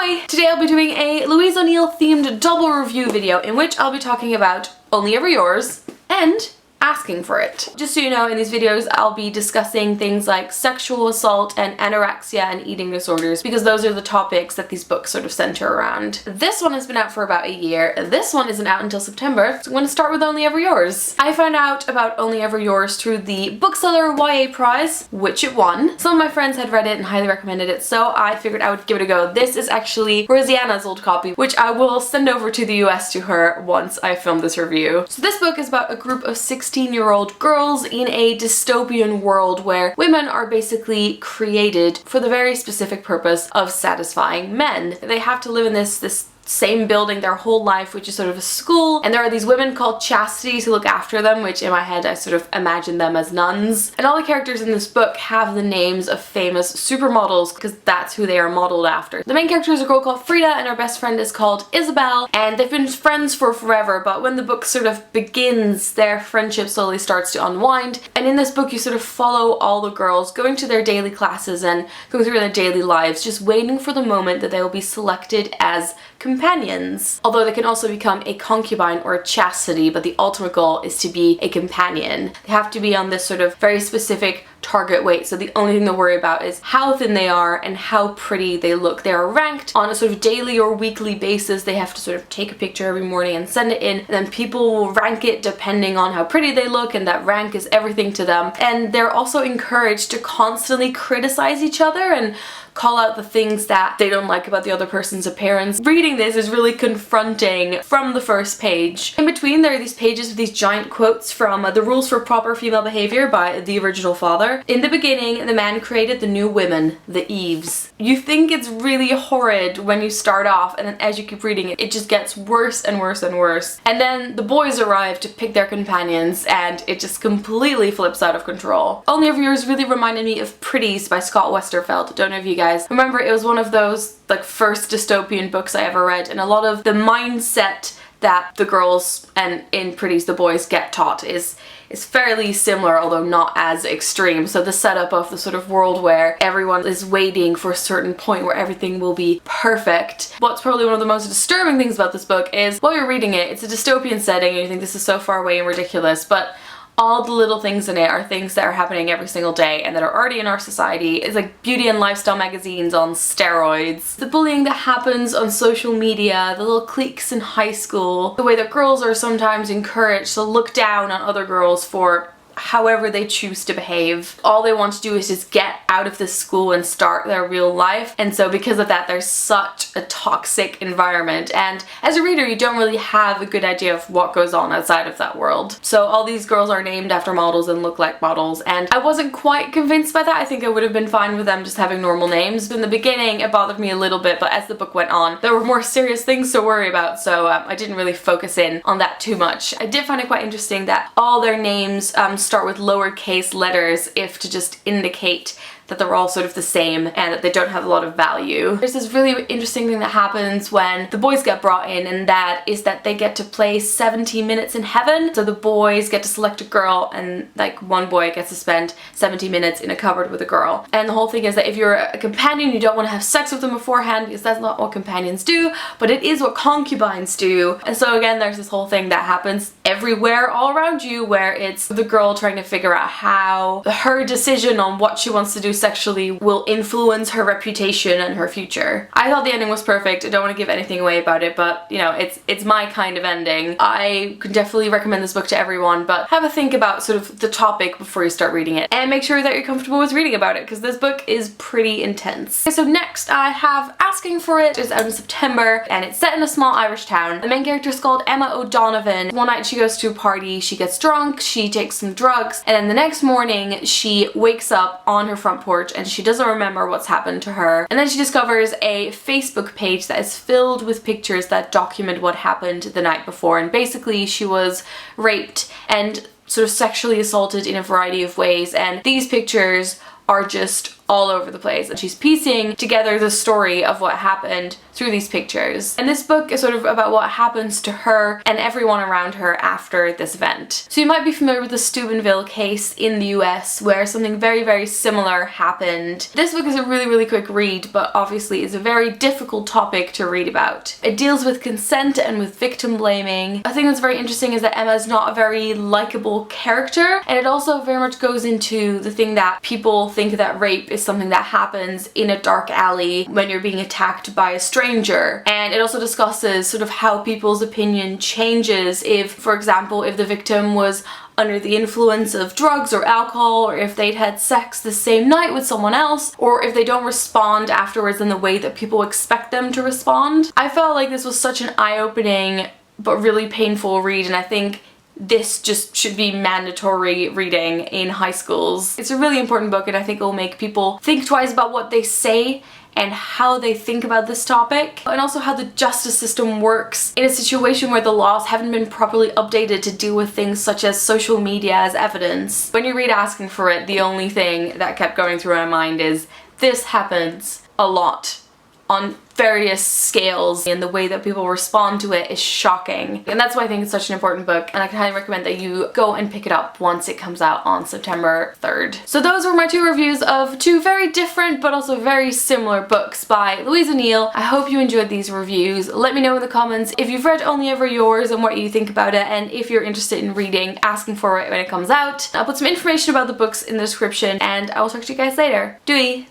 Hi! Today I'll be doing a Louise O'Neills themed double review video in which I'll be talking about Only Ever Yours and asking for it. Just so you know, in these videos I'll be discussing things like sexual assault and anorexia and eating disorders because those are the topics that these books sort of center around. This one has been out for about a year. This one isn't out until September, so I'm going to start with Only Ever Yours. I found out about Only Ever Yours through the Bookseller YA Prize, which it won. Some of my friends had read it and highly recommended it, so I figured I would give it a go. This is actually Iliana's old copy, which I will send over to the US to her once I film this review. So this book is about a group of 16-year-old girls in a dystopian world where women are basically created for the very specific purpose of satisfying men. They have to live in this same building their whole life, which is sort of a school, and there are these women called chastities who look after them, which in my head I sort of imagine them as nuns. And all the characters in this book have the names of famous supermodels because that's who they are modeled after. The main character is a girl called Frida and her best friend is called Isabel, and they've been friends for forever, but when the book sort of begins, their friendship slowly starts to unwind. And in this book you sort of follow all the girls going to their daily classes and going through their daily lives, just waiting for the moment that they will be selected as companions. Although they can also become a concubine or a chastity, but the ultimate goal is to be a companion. They have to be on this sort of very specific target weight, so the only thing to worry about is how thin they are and how pretty they look. They are ranked on a sort of daily or weekly basis. They have to sort of take a picture every morning and send it in, and then people will rank it depending on how pretty they look, and that rank is everything to them. And they're also encouraged to constantly criticize each other and call out the things that they don't like about the other person's appearance. Reading this is really confronting from the first page. In between there are these pages with these giant quotes from The Rules for Proper Female Behavior by the original father. In the beginning, the man created the new women, the Eves. You think it's really horrid when you start off, and then as you keep reading it, it just gets worse and worse and worse. And then the boys arrive to pick their companions and it just completely flips out of control. Only Ever Yours really reminded me of Pretties by Scott Westerfeld. Don't know if you guys remember, it was one of those like first dystopian books I ever read, and a lot of the mindset that the girls and in Pretties the boys get taught is fairly similar, although not as extreme. So the setup of the sort of world where everyone is waiting for a certain point where everything will be perfect. What's probably one of the most disturbing things about this book is while you're reading it, it's a dystopian setting and you think this is so far away and ridiculous, but all the little things in it are things that are happening every single day and that are already in our society. It's like beauty and lifestyle magazines on steroids. The bullying that happens on social media, the little cliques in high school, the way that girls are sometimes encouraged to look down on other girls for however they choose to behave. All they want to do is just get out of this school and start their real life, and so because of that there's such a toxic environment, and as a reader you don't really have a good idea of what goes on outside of that world. So all these girls are named after models and look like models, and I wasn't quite convinced by that. I think I would have been fine with them just having normal names. In the beginning it bothered me a little bit, but as the book went on there were more serious things to worry about, so I didn't really focus in on that too much. I did find it quite interesting that all their names start with lowercase letters, if to just indicate that they're all sort of the same and that they don't have a lot of value. There's this really interesting thing that happens when the boys get brought in, and that is that they get to play 70 minutes in heaven. So the boys get to select a girl, and like one boy gets to spend 70 minutes in a cupboard with a girl. And the whole thing is that if you're a companion you don't want to have sex with them beforehand because that's not what companions do, but it is what concubines do. And so again there's this whole thing that happens everywhere all around you where it's the girl trying to figure out how her decision on what she wants to do sexually will influence her reputation and her future. I thought the ending was perfect. I don't want to give anything away about it, but you know, it's my kind of ending. I could definitely recommend this book to everyone, but have a think about sort of the topic before you start reading it, and make sure that you're comfortable with reading about it because this book is pretty intense. Okay, so next I have Asking for It. It's out in September and it's set in a small Irish town. The main character is called Emma O'Donovan. One night she goes to a party, she gets drunk, she takes some drugs, and then the next morning she wakes up on her front porch and she doesn't remember what's happened to her. And then she discovers a Facebook page that is filled with pictures that document what happened the night before, and basically she was raped and sort of sexually assaulted in a variety of ways, and these pictures are just all over the place, and she's piecing together the story of what happened through these pictures. And this book is sort of about what happens to her and everyone around her after this event. So you might be familiar with the Steubenville case in the US, where something very, very similar happened. This book is a really, really quick read, but obviously is a very difficult topic to read about. It deals with consent and with victim blaming. I think what's very interesting is that Emma is not a very likable character, and it also very much goes into the thing that people think that rape is something that happens in a dark alley when you're being attacked by a stranger. And it also discusses sort of how people's opinion changes if, for example, if the victim was under the influence of drugs or alcohol, or if they'd had sex the same night with someone else, or if they don't respond afterwards in the way that people expect them to respond. I felt like this was such an eye-opening but really painful read, and I think this just should be mandatory reading in high schools. It's a really important book, and I think it will make people think twice about what they say and how they think about this topic, and also how the justice system works in a situation where the laws haven't been properly updated to deal with things such as social media as evidence. When you read Asking for It, the only thing that kept going through my mind is this happens a lot on various scales, and the way that people respond to it is shocking. And that's why I think it's such an important book, and I can highly recommend that you go and pick it up once it comes out on September 3rd. So those were my two reviews of two very different but also very similar books by Louise O'Neills. I hope you enjoyed these reviews. Let me know in the comments if you've read Only Ever Yours and what you think about it, and if you're interested in reading Asking for It when it comes out. I'll put some information about the books in the description, and I will talk to you guys later. Doei!